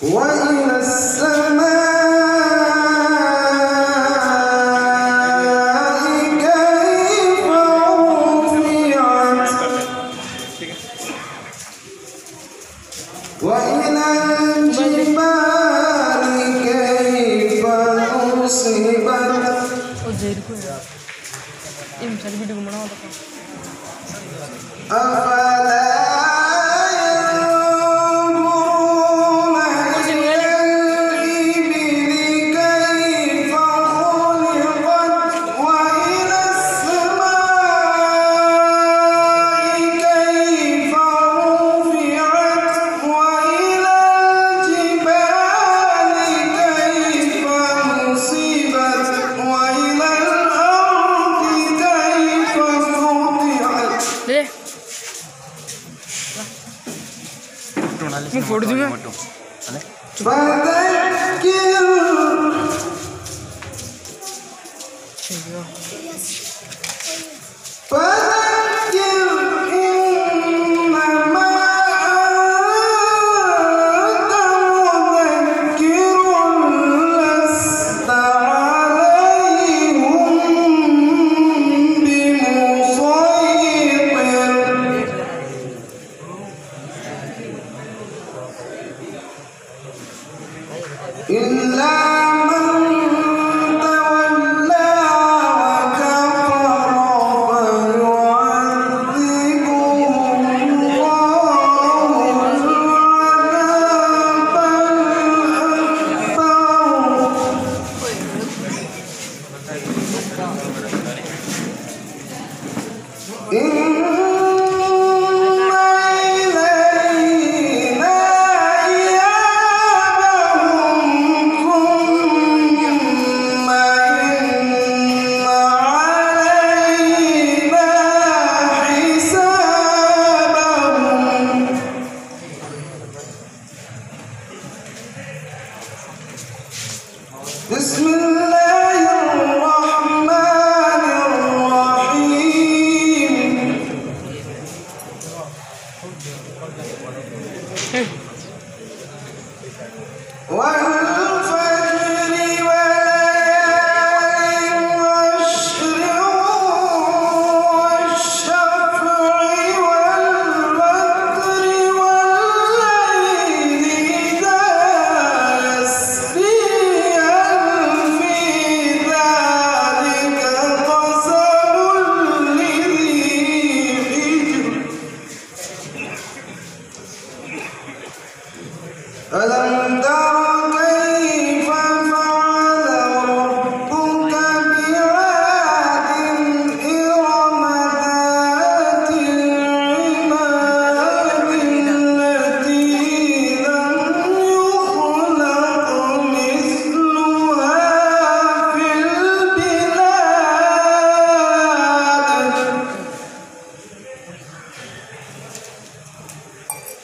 وإلى السماء كيف رفعت وإلى الجبال كيف نصبت أفلا मैं फोड़ दूंगा إلا من تولى وكفر فيعذبه الله العذاب الأكبر. بسم الله الرحمن الرحيم والفجر وليال عشر والشفع والوتر والليل إذا يسري ألم تر كيف فعل ربك بعاد إرم ذات العماد التي لم يخلق مثلها في البلاد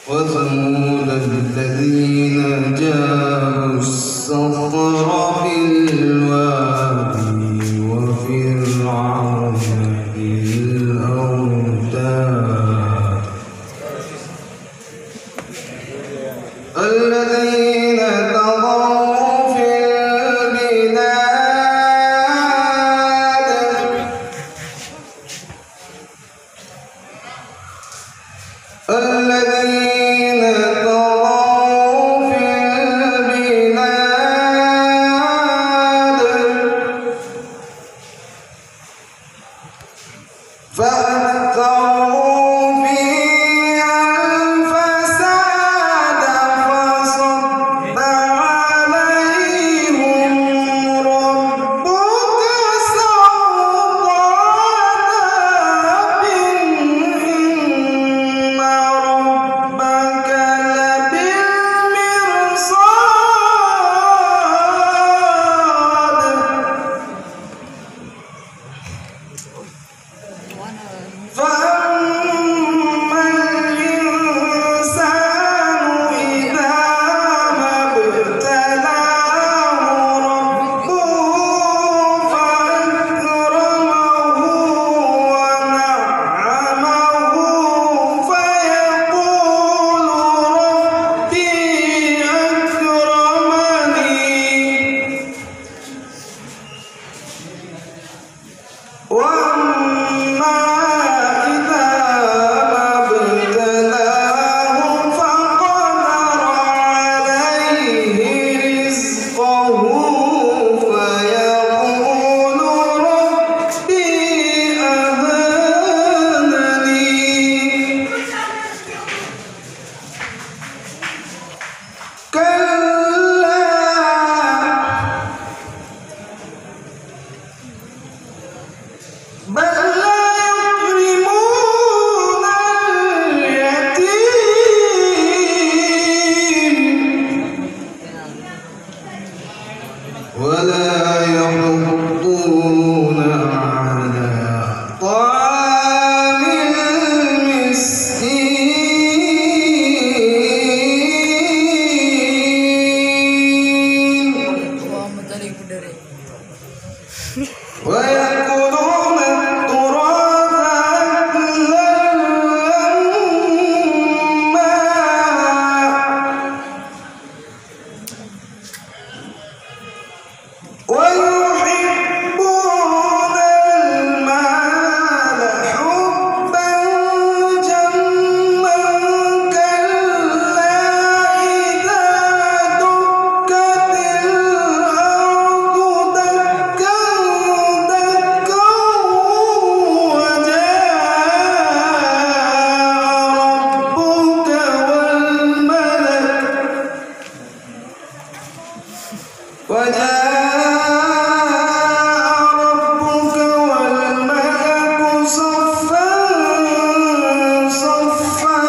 وثمود الذين جابوا الصخر بالوادي وفرعون ذي الأوتاد الذين طغوا في البلاد الذين طغوا في البلاد فأكثروا فيها الفساد فصب عليهم ربك سوط عذاب إن ربك لبالمرصاد فأما الإنسان إذا ما ابتلاه ربه فأكرمه ونعمه فيقول ربي أكرمني وأما إذا ما ابتلاه فقدر عليه رزقه فيقول ربي أهانني كلا بل لا يكرمون اليتيم ولا يحضون على طعام المسكين ويأكلون التراث أكلا لما ويحبون المال حبا جما كلا إذا دكت الأرض دكا دكا وجاء ربك والملك صفا صفا